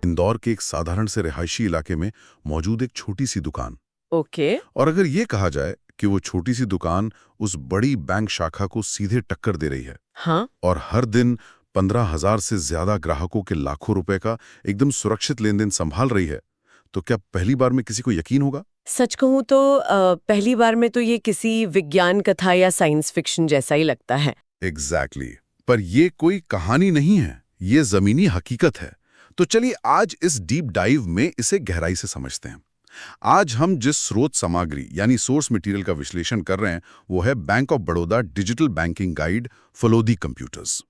इंदौर के एक साधारण से रिहायशी इलाके में मौजूद एक छोटी सी दुकान। ओके। और अगर ये कहा जाए कि वो छोटी सी दुकान उस बड़ी बैंक शाखा को सीधे टक्कर दे रही है, हाँ, और हर दिन 15,000 से ज्यादा ग्राहकों के लाखों रुपए का एकदम सुरक्षित लेन देन संभाल रही है, तो क्या पहली बार में किसी को यकीन होगा? सच कहूँ तो पहली बार में तो ये किसी विज्ञान कथा या साइंस फिक्शन जैसा ही लगता है। एग्जैक्टली पर ये कोई कहानी नहीं है, ये जमीनी हकीकत है। तो चलिए आज इस डीप डाइव में इसे गहराई से समझते हैं। आज हम जिस स्रोत सामग्री यानी सोर्स मटेरियल का विश्लेषण कर रहे हैं वो है bank of Baroda digital banking guide Phalodi computers.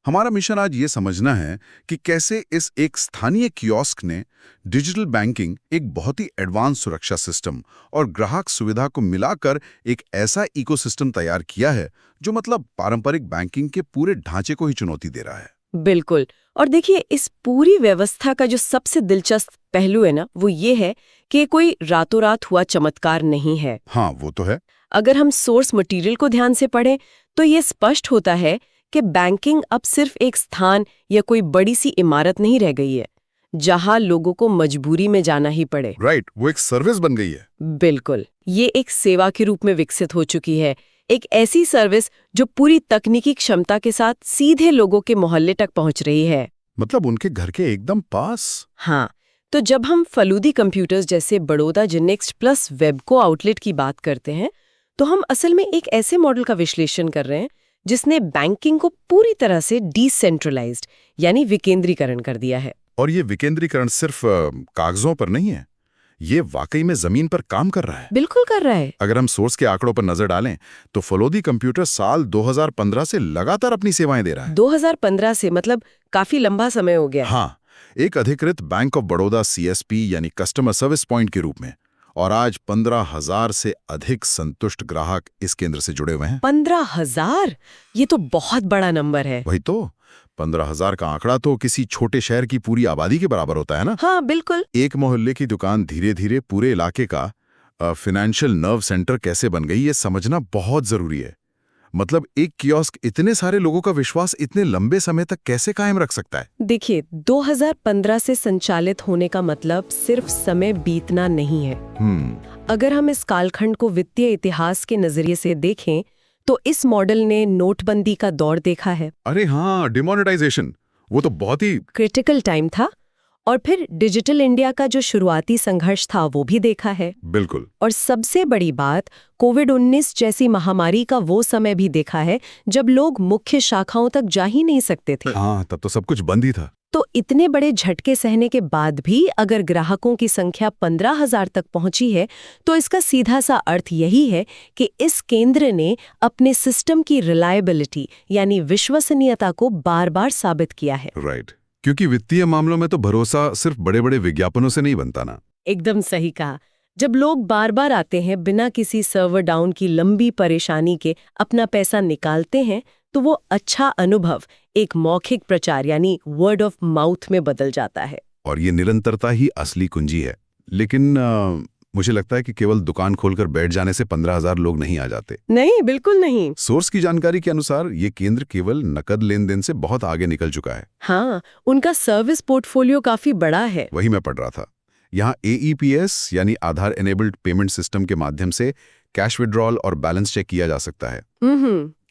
हमारा मिशन आज ये समझना है कि कैसे इस एक स्थानीय कियोस्क ने डिजिटल बैंकिंग, एक बहुत ही एडवांस सुरक्षा सिस्टम और ग्राहक सुविधा को मिलाकर एक ऐसा इकोसिस्टम तैयार किया है जो मतलब पारंपरिक बैंकिंग के पूरे ढांचे को ही चुनौती दे रहा है। बिल्कुल। और देखिए, इस पूरी व्यवस्था का जो सबसे दिलचस्प पहलू है ना, वो ये है कि कोई रातों रात हुआ चमत्कार नहीं है। हाँ, वो तो है। अगर हम सोर्स मटेरियल को ध्यान से पढ़ें तो ये स्पष्ट होता है कि बैंकिंग अब सिर्फ एक स्थान या कोई बड़ी सी इमारत नहीं रह गई है जहां लोगों को मजबूरी में जाना ही पड़े। राइट, वो एक सर्विस बन गई है। बिल्कुल, ये एक सेवा के रूप में विकसित हो चुकी है। एक ऐसी सर्विस जो पूरी तकनीकी क्षमता के साथ सीधे लोगों के मोहल्ले तक पहुंच रही है। मतलब उनके घर के एकदम पास। हाँ, तो जब हम फलूदी कंप्यूटर्स जैसे Baroda Genex plus Webco outlet की बात करते हैं तो हम असल में एक ऐसे मॉडल का विश्लेषण कर रहे हैं जिसने बैंकिंग को पूरी तरह से डिसेंट्रलाइज्ड यानी विकेंद्रीकरण कर दिया है। और ये विकेंद्रीकरण सिर्फ कागजों पर नहीं है, ये वाकई में जमीन पर काम कर रहा है। बिल्कुल कर रहा है। अगर हम सोर्स के आंकड़ों पर नजर डालें तो फलोदी कंप्यूटर साल 2015 से लगातार अपनी सेवाएं दे रहा है। 2015 से मतलब काफी लंबा समय हो गया। हाँ, एक अधिकृत बैंक ऑफ बड़ौदा CSP यानी कस्टमर सर्विस पॉइंट के रूप में। और आज 15,000 से अधिक संतुष्ट ग्राहक इस केंद्र से जुड़े हुए हैं। 15,000? ये तो बहुत बड़ा नंबर है। वही तो, 15,000 का आंकड़ा तो किसी छोटे शहर की पूरी आबादी के बराबर होता है ना। हाँ, बिल्कुल। एक मोहल्ले की दुकान धीरे धीरे पूरे इलाके का फाइनेंशियल नर्व सेंटर कैसे बन गई, ये समझना बहुत जरूरी है। मतलब एक कियोस्क इतने सारे लोगों का विश्वास इतने लंबे समय तक कैसे कायम रख सकता है? देखिए, 2015 से संचालित होने का मतलब सिर्फ समय बीतना नहीं है। अगर हम इस कालखंड को वित्तीय इतिहास के नजरिए से देखें तो इस मॉडल ने नोटबंदी का दौर देखा है। अरे हाँ, डिमोनेटाइजेशन, वो तो बहुत ही क्रिटिकल टाइम था। और फिर डिजिटल इंडिया का जो शुरुआती संघर्ष था वो भी देखा है। बिल्कुल। और सबसे बड़ी बात, कोविड-19 जैसी महामारी का वो समय भी देखा है जब लोग मुख्य शाखाओं तक जा ही नहीं सकते थे। हाँ, तब तो सब कुछ बंद ही था। तो इतने बड़े झटके सहने के बाद भी अगर ग्राहकों की संख्या 15,000 तक पहुंची है तो इसका सीधा सा अर्थ यही है कि इस केंद्र ने अपने सिस्टम की रिलायबिलिटी यानी विश्वसनीयता को बार-बार साबित किया है। राइट, क्योंकि वित्तीय मामलों में तो भरोसा सिर्फ बड़े-बड़े विज्ञापनों से नहीं बनता ना। एकदम सही कहा। जब लोग बार-बार आते हैं, बिना किसी सर्वर डाउन की लंबी परेशानी के अपना पैसा निकालते हैं, तो वो अच्छा अनुभव एक मौखिक प्रचार यानी वर्ड ऑफ माउथ में बदल जाता है। और ये निरंतरता ही असली कुंजी है। लेकिन मुझे लगता है कि केवल दुकान खोलकर बैठ जाने से 15,000 लोग नहीं आ जाते। नहीं, बिल्कुल नहीं। सोर्स की जानकारी के अनुसार ये केंद्र केवल नकद लेन देन से बहुत आगे निकल चुका है। हाँ, उनका सर्विस पोर्टफोलियो काफी बड़ा है। वही मैं पढ़ रहा था। यहाँ AEPS यानी आधार एनेबल्ड पेमेंट सिस्टम के माध्यम से कैश विड्रॉल और बैलेंस चेक किया जा सकता है।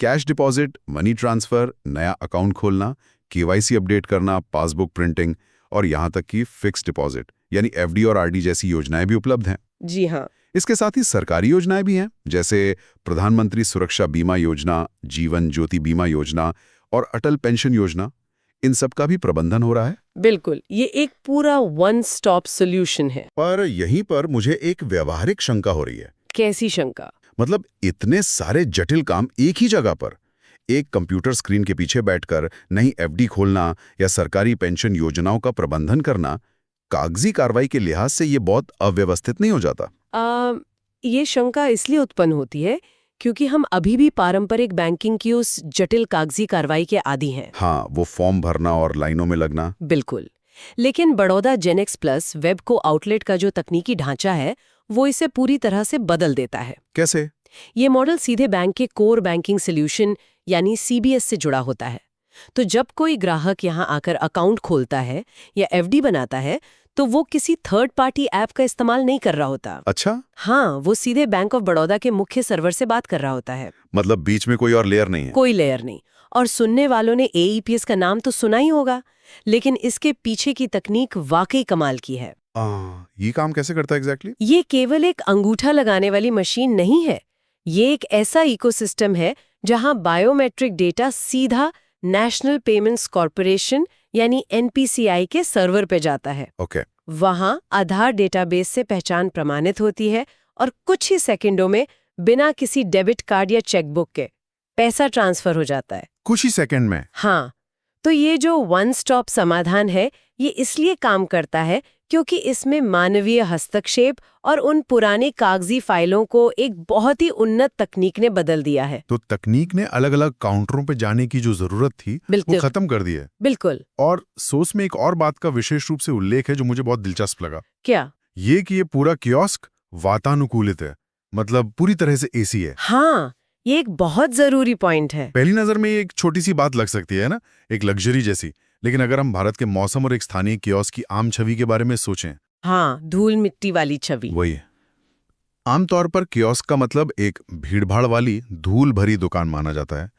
कैश डिपॉजिट, मनी ट्रांसफर, नया अकाउंट खोलना, KYC अपडेट करना, पासबुक प्रिंटिंग और यहाँ तक कि फिक्स डिपॉजिट यानी FD और RD जैसी योजनाएं भी उपलब्ध हैं। जी हाँ। इसके साथ ही सरकारी योजनाएं भी हैं, जैसे प्रधानमंत्री सुरक्षा बीमा योजना, जीवन ज्योति बीमा योजना और अटल पेंशन योजना। इन सब का भी प्रबंधन हो रहा है। बिल्कुल, ये एक पूरा वन स्टॉप सॉल्यूशन है। पर यहीं पर मुझे एक व्यावहारिक शंका हो रही है। कैसी शंका? मतलब इतने सारे जटिल काम एक ही जगह पर, एक कंप्यूटर स्क्रीन के पीछे बैठकर नई FD खोलना या सरकारी पेंशन योजनाओं का प्रबंधन करना, कागजी कार्रवाई के लिहाज से ये बहुत अव्यवस्थित नहीं हो जाता? ये शंका इसलिए उत्पन्न होती है क्योंकि हम अभी भी पारंपरिक बैंकिंग की उस जटिल कागजी कार्रवाई के आदी हैं। हाँ, वो फॉर्म भरना और लाइनों में लगना। बिल्कुल। लेकिन Baroda Genex plus Webco outlet का जो तकनीकी ढांचा है वो इसे पूरी तरह से बदल देता है। कैसे? ये मॉडल सीधे बैंक के कोर बैंकिंग सॉल्यूशन यानी CBS से जुड़ा होता है। तो जब कोई ग्राहक यहाँ आकर अकाउंट खोलता है या एफडी बनाता है तो वो किसी थर्ड पार्टी ऐप का इस्तेमाल नहीं कर रहा होता। अच्छा, हाँ, वो सीधे बैंक ऑफ बड़ौदा के मुख्य सर्वर से बात कर रहा होता है। मतलब बीच में कोई और लेयर नहीं है। कोई लेयर नहीं। और सुनने वालों ने एईपीएस का नाम तो सुना ही होगा, लेकिन इसके पीछे की तकनीक वाकई कमाल की है। ये काम कैसे करता है एग्जैक्टली? ये केवल एक अंगूठा लगाने वाली मशीन नहीं है। ये एक ऐसा इकोसिस्टम है जहां बायोमेट्रिक डेटा सीधा नेशनल पेमेंट्स कॉर्पोरेशन यानी एनपीसीआई के सर्वर पे जाता है। ओके। वहां आधार डेटाबेस से पहचान प्रमाणित होती है और कुछ ही सेकंडों में बिना किसी डेबिट कार्ड या चेकबुक के पैसा ट्रांसफर हो जाता है। कुछ ही सेकंड में? हाँ, तो ये जो वन स्टॉप समाधान है ये इसलिए काम करता है क्योंकि इसमें मानवीय हस्तक्षेप और उन पुरानी कागजी फाइलों को एक बहुत ही उन्नत तकनीक ने बदल दिया है। तो तकनीक ने अलग अलग काउंटरों पे जाने की जो जरूरत थी वो खत्म कर दी है। बिल्कुल। और सोर्स में एक और बात का विशेष रूप से उल्लेख है जो मुझे बहुत दिलचस्प लगा। क्या? ये कि ये पूरा कियोस्क वातानुकूलित है, मतलब पूरी तरह से एसी है। हाँ, ये एक बहुत जरूरी पॉइंट है। पहली नजर में ये एक छोटी सी बात लग सकती है ना, एक लग्जरी जैसी, लेकिन अगर हम भारत के मौसम और एक स्थानीय कियोस्क की आम छवि के बारे में सोचें। हाँ, धूल मिट्टी वाली छवि। वही है। आमतौर पर कियोस्क का मतलब एक भीड़भाड़ वाली धूल भरी दुकान माना जाता है,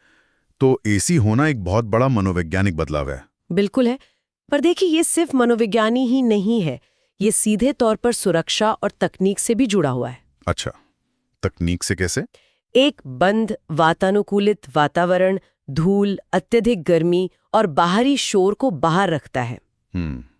तो एसी होना एक बहुत बड़ा मनोवैज्ञानिक बदलाव है। बिल्कुल है, पर देखिए ये सिर्फ मनोविज्ञानी ही नहीं है, ये सीधे तौर पर सुरक्षा और तकनीक से भी जुड़ा हुआ है। अच्छा, तकनीक से कैसे? एक बंद वातानुकूलित वातावरण धूल, अत्यधिक गर्मी और बाहरी शोर को बाहर रखता है।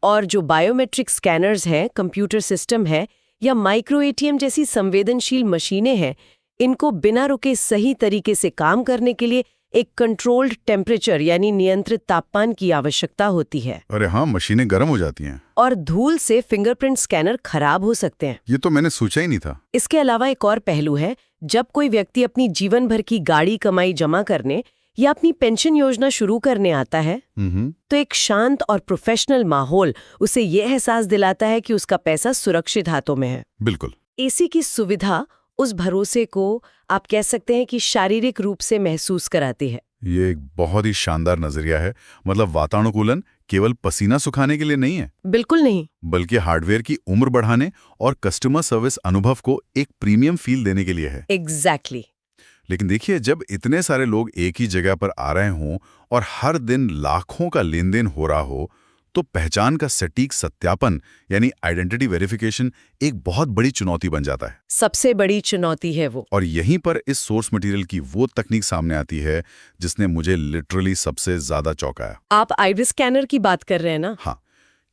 और जो बायोमेट्रिक स्कैनर्स हैं, कंप्यूटर सिस्टम है या माइक्रो एटीएम जैसी संवेदनशील मशीनें हैं, इनको बिना रुके सही तरीके से काम करने के लिए एक कंट्रोल्ड टेम्परेचर यानी नियंत्रित तापमान की आवश्यकता होती है। अरे हाँ, मशीनें गर्म हो जाती हैं। और धूल से फिंगरप्रिंट स्कैनर खराब हो सकते हैं। ये तो मैंने सोचा ही नहीं था। इसके अलावा एक और पहलू है, जब कोई व्यक्ति अपनी जीवन भर की गाड़ी कमाई जमा करने या अपनी पेंशन योजना शुरू करने आता है तो एक शांत और प्रोफेशनल माहौल उसे ये एहसास दिलाता है कि उसका पैसा सुरक्षित हाथों में है। बिल्कुल। एसी की सुविधा उस भरोसे को आप कह सकते हैं कि शारीरिक रूप से महसूस कराती है। ये एक बहुत ही शानदार नजरिया है। मतलब वातानुकूलन केवल पसीना सुखाने के लिए नहीं है। बिल्कुल नहीं, बल्कि हार्डवेयर की उम्र बढ़ाने और कस्टमर सर्विस अनुभव को एक प्रीमियम फील देने के लिए है। एग्जैक्टली। लेकिन देखिए, जब इतने सारे लोग एक ही जगह पर आ रहे हों और हर दिन लाखों का लेन देन हो रहा हो, तो पहचान का सटीक सत्यापन यानी आइडेंटिटी वेरिफिकेशन एक बहुत बड़ी चुनौती बन जाता है। सबसे बड़ी चुनौती है वो। और यहीं पर इस सोर्स मटेरियल की वो तकनीक सामने आती है जिसने मुझे लिटरली सबसे ज्यादा चौंकाया। आप आइरिस स्कैनर की बात कर रहे हैं ना? हाँ,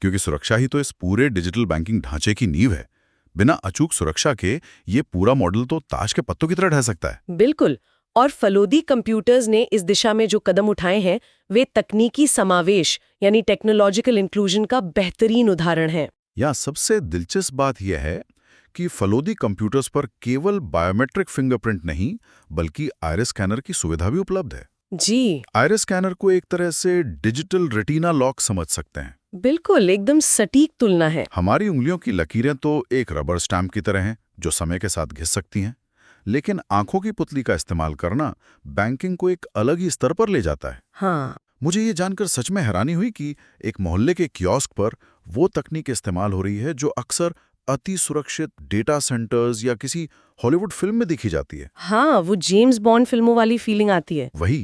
क्योंकि सुरक्षा ही तो इस पूरे डिजिटल बैंकिंग ढांचे की नींव है। बिना अचूक सुरक्षा के ये पूरा मॉडल तो ताश के पत्तों की तरह ढह सकता है। बिल्कुल। और फलोदी कंप्यूटर्स ने इस दिशा में जो कदम उठाए हैं वे तकनीकी समावेश यानी टेक्नोलॉजिकल इंक्लूजन का बेहतरीन उदाहरण है। यहाँ सबसे दिलचस्प बात यह है कि फलोदी कंप्यूटर्स पर केवल बायोमेट्रिक फिंगरप्रिंट नहीं बल्कि आइरिस स्कैनर की सुविधा भी उपलब्ध है। जी, आइरिस स्कैनर को एक तरह से डिजिटल रेटिना लॉक समझ सकते हैं। बिल्कुल, एकदम सटीक तुलना है। हमारी उंगलियों की लकीरें तो एक रबर स्टैम्प की तरह हैं जो समय के साथ घिस सकती हैं, लेकिन आंखों की पुतली का इस्तेमाल करना बैंकिंग को एक अलग ही स्तर पर ले जाता है। हाँ, मुझे ये जानकर सच में हैरानी हुई कि एक मोहल्ले के कियोस्क पर वो तकनीक इस्तेमाल हो रही है जो अक्सर अति सुरक्षित डेटा सेंटर्स या किसी हॉलीवुड फिल्म में देखी जाती है। हाँ, वो जेम्स बॉन्ड फिल्मों वाली फीलिंग आती है। वही,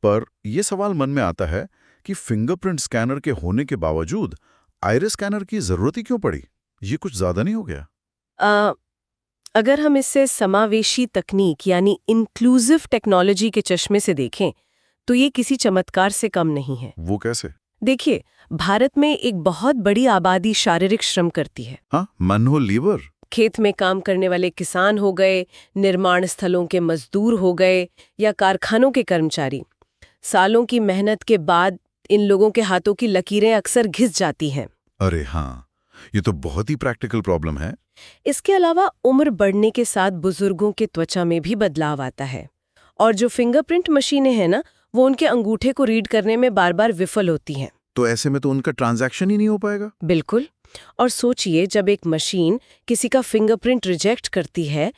पर यह सवाल मन में आता है कि फिंगरप्रिंट स्कैनर के होने के बावजूद आइरिस स्कैनर की जरूरत ही क्यों पड़ी? ये कुछ ज्यादा नहीं हो गया? अगर हम इसे समावेशी तकनीक यानी इंक्लूसिव टेक्नोलॉजी के चश्मे से देखें तो ये किसी चमत्कार से कम नहीं है। वो कैसे? देखिए, भारत में एक बहुत बड़ी आबादी शारीरिक श्रम करती है। हाँ, मन हो लीवर। खेत में काम करने वाले किसान हो गए, निर्माण स्थलों के मजदूर हो गए या कारखानों के कर्मचारी। सालों की मेहनत के बाद इन लोगों के हाथों की लकीरें अक्सर घिस जाती हैं। अरे हाँ, ये तो बहुत ही प्रैक्टिकल प्रॉब्लम है। इसके अलावा उम्र बढ़ने के साथ बुजुर्गों के त्वचा में भी बदलाव आता है और जो फिंगरप्रिंट मशीनें हैं ना, वो उनके अंगूठे को रीड करने में बार बार विफल होती हैं। तो ऐसे में तो उनका ट्रांजैक्शन ही नहीं हो पाएगा। बिल्कुल। और सोचिए, जब एक मशीन किसी का फिंगरप्रिंट रिजेक्ट करती है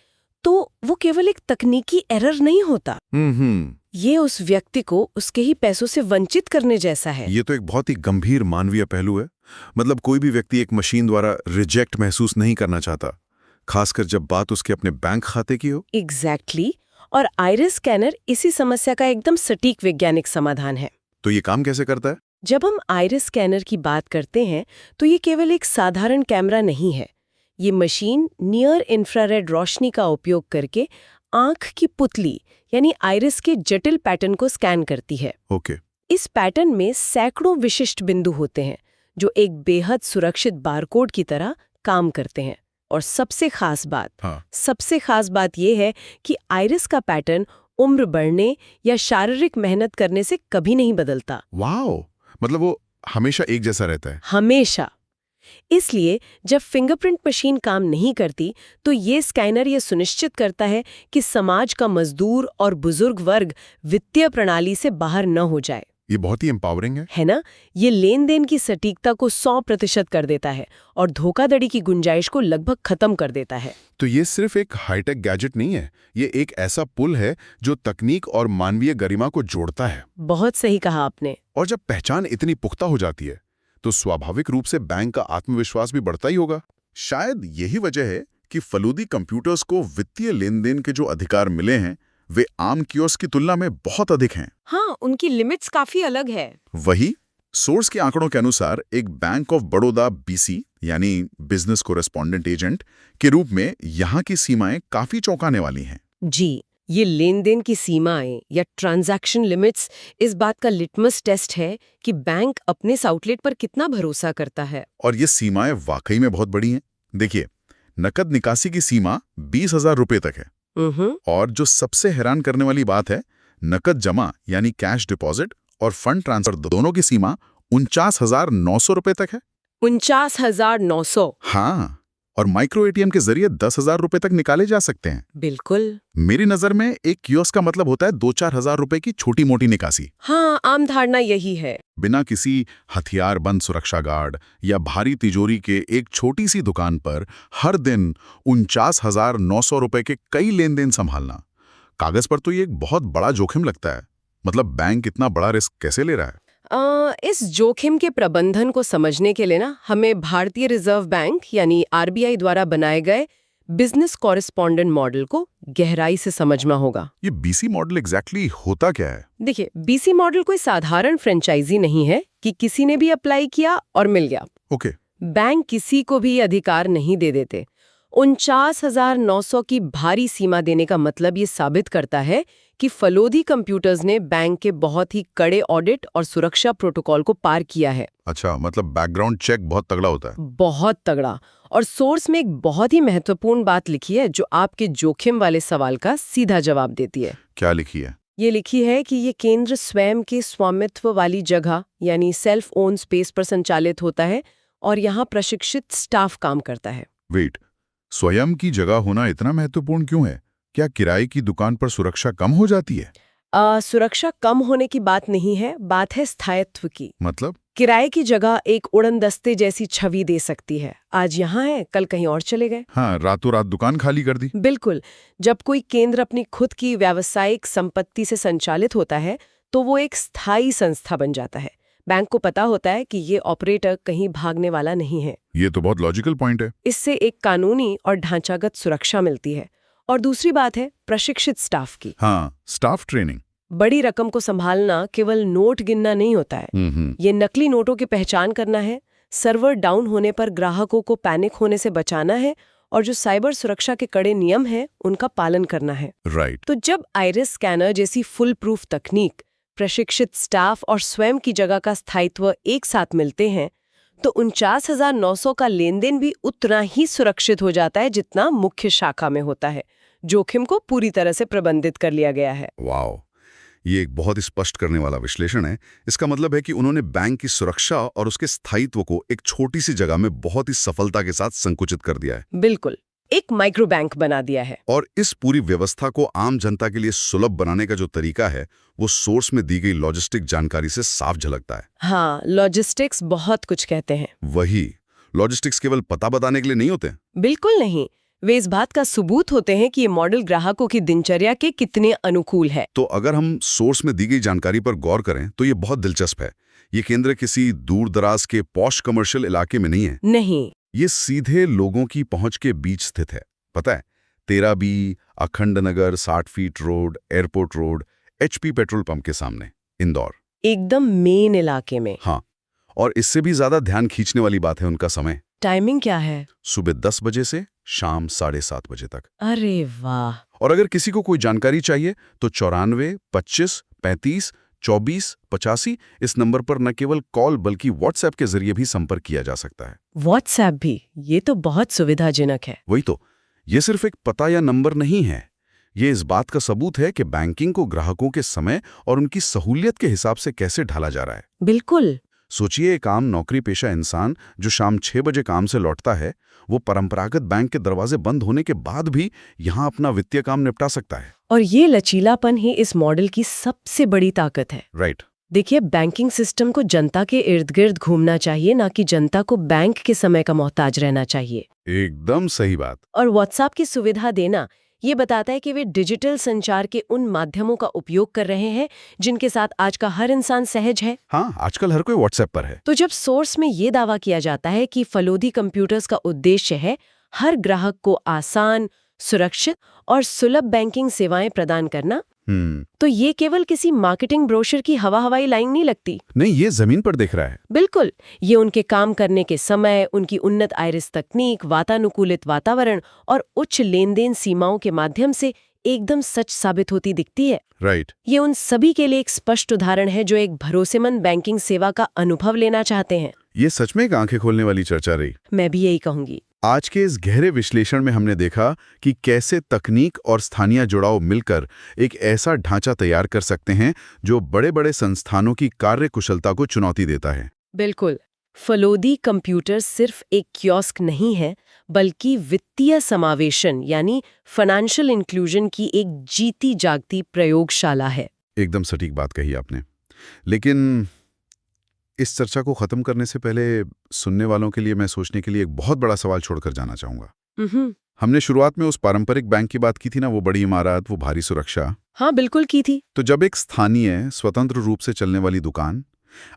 तो वो केवल एक तकनीकी एरर नहीं होता, ये उस व्यक्ति को उसके ही पैसों से वंचित करने जैसा है। ये तो एक बहुत ही गंभीर मानवीय पहलू है। मतलब कोई भी व्यक्ति एक मशीन द्वारा रिजेक्ट महसूस नहीं करना चाहता, खासकर जब बात उसके अपने बैंक खाते की हो। एग्जैक्टली और आइरिस स्कैनर इसी समस्या का एकदम सटीक वैज्ञानिक समाधान है। तो ये काम कैसे करता है? जब हम आइरिस स्कैनर की बात करते हैं तो ये केवल एक साधारण कैमरा नहीं है। ये मशीन नियर इंफ्रारेड रोशनी का उपयोग करके आंख की पुतली यानी आइरिस के जटिल पैटर्न को स्कैन करती है। ओके। इस पैटर्न में सैकड़ों विशिष्ट बिंदु होते हैं जो एक बेहद सुरक्षित बारकोड की तरह काम करते हैं। और सबसे खास बात यह है कि आइरिस का पैटर्न उम्र बढ़ने या शारीरिक मेहनत करने से कभी नहीं बदलता। वाओ! मतलब वो हमेशा एक जैसा रहता है। हमेशा। इसलिए जब फिंगरप्रिंट मशीन काम नहीं करती तो ये स्कैनर ये सुनिश्चित करता है कि समाज का मजदूर और बुजुर्ग वर्ग वित्तीय प्रणाली से बाहर न हो जाए। ये बहुत ही एम्पावरिंग है ना? ये लेन देन की सटीकता को 100% कर देता है और धोखाधड़ी की गुंजाइश को लगभग खत्म कर देता है। तो ये सिर्फ एक हाईटेक गैजेट नहीं है, ये एक ऐसा पुल है जो तकनीक और मानवीय गरिमा को जोड़ता है। बहुत सही कहा आपने। और जब पहचान इतनी पुख्ता हो जाती है तो स्वाभाविक रूप से बैंक का आत्मविश्वास भी बढ़ता ही होगा। शायद यही वजह है कि फलूदी कंप्यूटर्स को वित्तीय लेन देन के जो अधिकार मिले हैं वे आम कियोस्क की तुलना में बहुत अधिक हैं। हाँ, उनकी लिमिट्स काफी अलग है। वही सोर्स के आंकड़ों के अनुसार एक बैंक ऑफ बड़ौदा बीसी यानी बिजनेस कोरेस्पोंडेंट एजेंट के रूप में यहाँ की सीमाएं काफी चौंकाने वाली हैं। जी, ये लेन देन की सीमाएं या ट्रांजैक्शन लिमिट्स इस बात का लिटमस टेस्ट है कि बैंक अपने इस आउटलेट पर कितना भरोसा करता है। और ये सीमाएं वाकई में बहुत बड़ी हैं। देखिए, नकद निकासी की सीमा 20,000 रुपए तक है। और जो सबसे हैरान करने वाली बात है, नकद जमा यानी कैश डिपॉजिट और फंड ट्रांसफर दोनों की सीमा 49,900 रुपए तक है। 49,900? हाँ, और माइक्रो एटीएम के जरिए 10,000 रुपए तक निकाले जा सकते हैं। बिल्कुल। मेरी नजर में एक कियोस्क का मतलब होता है 2-4 हजार रुपए की छोटी मोटी निकासी। हाँ, आम धारणा यही है। बिना किसी हथियार बंद सुरक्षा गार्ड या भारी तिजोरी के एक छोटी सी दुकान पर हर दिन 49,900 रुपए के कई लेन देन संभालना, कागज पर तो ये एक बहुत बड़ा जोखिम लगता है। मतलब बैंक इतना बड़ा रिस्क कैसे ले रहा है? इस जोखिम के प्रबंधन को समझने के लिए हमें भारतीय रिजर्व बैंक यानी आरबीआई द्वारा बनाए गए बिजनेस कॉरेस्पॉन्डेंट मॉडल को गहराई से समझना होगा। ये बीसी मॉडल एग्जैक्टली होता क्या है? देखिए, बीसी मॉडल कोई साधारण फ्रेंचाइजी नहीं है कि किसी ने भी अप्लाई किया और मिल गया। ओके। बैंक किसी को भी अधिकार नहीं दे देते। 49,900 की भारी सीमा देने का मतलब ये साबित करता है कि फलोदी कंप्यूटर्स ने बैंक के बहुत ही कड़े ऑडिट और सुरक्षा प्रोटोकॉल को पार किया है। अच्छा, मतलब बैकग्राउंड चेक बहुत तगड़ा होता है। बहुत तगड़ा। और सोर्स में एक बहुत ही महत्वपूर्ण बात लिखी है जो आपके जोखिम वाले सवाल का सीधा जवाब देती है। क्या लिखी है? ये लिखी है कि ये केंद्र स्वयं के स्वामित्व वाली जगह यानी सेल्फ ओन स्पेस पर संचालित होता है और यहाँ प्रशिक्षित स्टाफ काम करता है। वेट, स्वयं की जगह होना इतना महत्वपूर्ण क्यों है? क्या किराए की दुकान पर सुरक्षा कम हो जाती है? सुरक्षा कम होने की बात नहीं है, बात है स्थायित्व की। मतलब? किराए की जगह एक उड़नदस्ते जैसी छवि दे सकती है। आज यहाँ है, कल कहीं और चले गए। हाँ, रातों रात दुकान खाली कर दी। बिल्कुल। जब कोई केंद्र अपनी खुद की व्यावसायिक संपत्ति से संचालित होता है तो वो एक स्थायी संस्था बन जाता है। बैंक को पता होता है कि ये ऑपरेटर कहीं भागने वाला नहीं है। ये तो बहुत लॉजिकल पॉइंट है। इससे एक कानूनी और ढांचागत सुरक्षा मिलती है। और दूसरी बात है प्रशिक्षित स्टाफ की। हाँ, स्टाफ ट्रेनिंग। बड़ी रकम को संभालना केवल नोट गिनना नहीं होता है। ये नकली नोटों की पहचान करना है, सर्वर डाउन होने पर ग्राहकों को पैनिक होने से बचाना है और जो साइबर सुरक्षा के कड़े नियम हैं उनका पालन करना है। राइट। तो जब आइरिस स्कैनर जैसी फुल प्रूफ तकनीक, प्रशिक्षित स्टाफ और स्वयं की जगह का स्थायित्व एक साथ मिलते हैं तो 49,900 का लेन देन भी उतना ही सुरक्षित हो जाता है जितना मुख्य शाखा में होता है। जोखिम को पूरी तरह से प्रबंधित कर लिया गया है। वाओ, ये एक बहुत ही स्पष्ट करने वाला विश्लेषण है। इसका मतलब है कि उन्होंने बैंक की सुरक्षा और उसके स्थायित्व को एक छोटी सी जगह में बहुत ही सफलता के साथ संकुचित कर दिया है। बिल्कुल, एक माइक्रो बैंक बना दिया है। और इस पूरी व्यवस्था को आम जनता के लिए सुलभ बनाने का जो तरीका है वो सोर्स में दी गई लॉजिस्टिक जानकारी से साफ झलकता है। हाँ, लॉजिस्टिक्स बहुत कुछ कहते हैं। वही, लॉजिस्टिक्स केवल पता बताने के लिए नहीं होते। बिल्कुल नहीं, वे इस बात का सबूत होते हैं कि ये मॉडल ग्राहकों की दिनचर्या के कितने अनुकूल है। तो अगर हम सोर्स में दी गई जानकारी पर गौर करें तो ये बहुत दिलचस्प है। ये केंद्र किसी दूर दराज के पॉश कमर्शियल इलाके में नहीं है। नहीं। ये सीधे लोगों की पहुंच के बीच स्थित है। पता है, 13B, अखंड नगर, 60 feet road, airport road, HP petrol pump के सामने, इंदौर। एकदम मेन इलाके में। हाँ, और इससे भी ज्यादा ध्यान खींचने वाली बात है उनका समय। टाइमिंग क्या है? सुबह 10 बजे से शाम 7:30 बजे तक। अरे वाह। और अगर किसी को कोई जानकारी चाहिए तो 94 25 35 24 85 इस नंबर पर न केवल कॉल बल्कि व्हाट्सएप के जरिए भी संपर्क किया जा सकता है। व्हाट्सएप भी? ये तो बहुत सुविधाजनक है। वही तो, ये सिर्फ एक पता या नंबर नहीं है, ये इस बात का सबूत है कि बैंकिंग को ग्राहकों के समय और उनकी सहूलियत के हिसाब से कैसे ढाला जा रहा है। बिल्कुल। सोचिए, एक आम नौकरी पेशा इंसान जो शाम 6 बजे काम से लौटता है, वो परंपरागत बैंक के दरवाजे बंद होने के बाद भी यहाँ अपना वित्तीय काम निपटा सकता है। और ये लचीलापन ही इस मॉडल की सबसे बड़ी ताकत है। राइट। देखिए, बैंकिंग सिस्टम को जनता के इर्द गिर्द घूमना चाहिए, ना कि जनता को बैंक के समय का मोहताज रहना चाहिए। एकदम सही बात। और व्हाट्सएप की सुविधा देना ये बताता है कि वे डिजिटल संचार के उन माध्यमों का उपयोग कर रहे हैं जिनके साथ आज का हर इंसान सहज है। हाँ, आजकल हर कोई व्हाट्सएप पर है। तो जब सोर्स में ये दावा किया जाता है कि फलोदी कंप्यूटर्स का उद्देश्य है हर ग्राहक को आसान, सुरक्षित और सुलभ बैंकिंग सेवाएं प्रदान करना, तो ये केवल किसी मार्केटिंग ब्रोशर की हवाई लाइन नहीं लगती। नहीं, ये जमीन पर दिख रहा है। बिल्कुल, ये उनके काम करने के समय, उनकी उन्नत आइरिस तकनीक, वातानुकूलित वातावरण और उच्च लेन-देन सीमाओं के माध्यम से एकदम सच साबित होती दिखती है। राइट। ये उन सभी के लिए एक स्पष्ट उदाहरण है जो एक भरोसेमंद बैंकिंग सेवा का अनुभव लेना चाहते हैं। ये सच में एक आंखें खोलने वाली चर्चा रही। मैं भी यही कहूंगी। आज के इस गहरे विश्लेषण में हमने देखा कि कैसे तकनीक और स्थानीय जुड़ाव मिलकर एक ऐसा ढांचा तैयार कर सकते हैं जो बड़े-बड़े संस्थानों की कार्य कुशलता को चुनौती देता है। बिल्कुल, फलोदी कंप्यूटर सिर्फ एक कियोस्क नहीं है, बल्कि वित्तीय समावेशन यानी फाइनेंशियल इंक्लूजन की एक जीती जागती प्रयोगशाला है। एकदम सटीक बात कही आपने। लेकिन इस चर्चा को खत्म करने से पहले सुनने वालों के लिए मैं सोचने के लिए एक बहुत बड़ा सवाल छोड़कर जाना चाहूंगा। हमने शुरुआत में उस पारंपरिक बैंक की बात की थी ना, वो बड़ी इमारत, वो भारी सुरक्षा। हाँ, बिल्कुल की थी। तो जब एक स्थानीय स्वतंत्र रूप से चलने वाली दुकान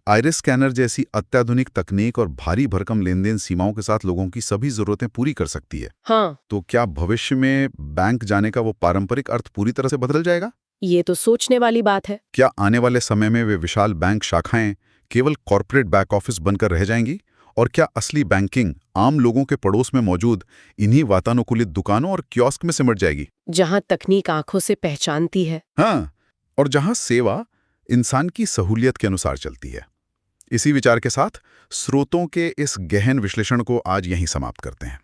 आइरिस स्कैनर जैसी अत्याधुनिक तकनीक और भारी भरकम लेनदेन सीमाओं के साथ लोगों की सभी जरूरतें पूरी कर सकती है, हाँ, तो क्या भविष्य में बैंक जाने का वो पारंपरिक अर्थ पूरी तरह से बदल जाएगा? ये तो सोचने वाली बात है। क्या आने वाले समय में वे विशाल बैंक शाखाएं केवल कॉर्पोरेट बैक ऑफिस बनकर रह जाएंगी? और क्या असली बैंकिंग आम लोगों के पड़ोस में मौजूद इन्हीं वातानुकूलित दुकानों और कियोस्क में सिमट जाएगी, जहां तकनीक आंखों से पहचानती है? हाँ, और जहां सेवा इंसान की सहूलियत के अनुसार चलती है। इसी विचार के साथ स्रोतों के इस गहन विश्लेषण को आज यहीं समाप्त करते हैं।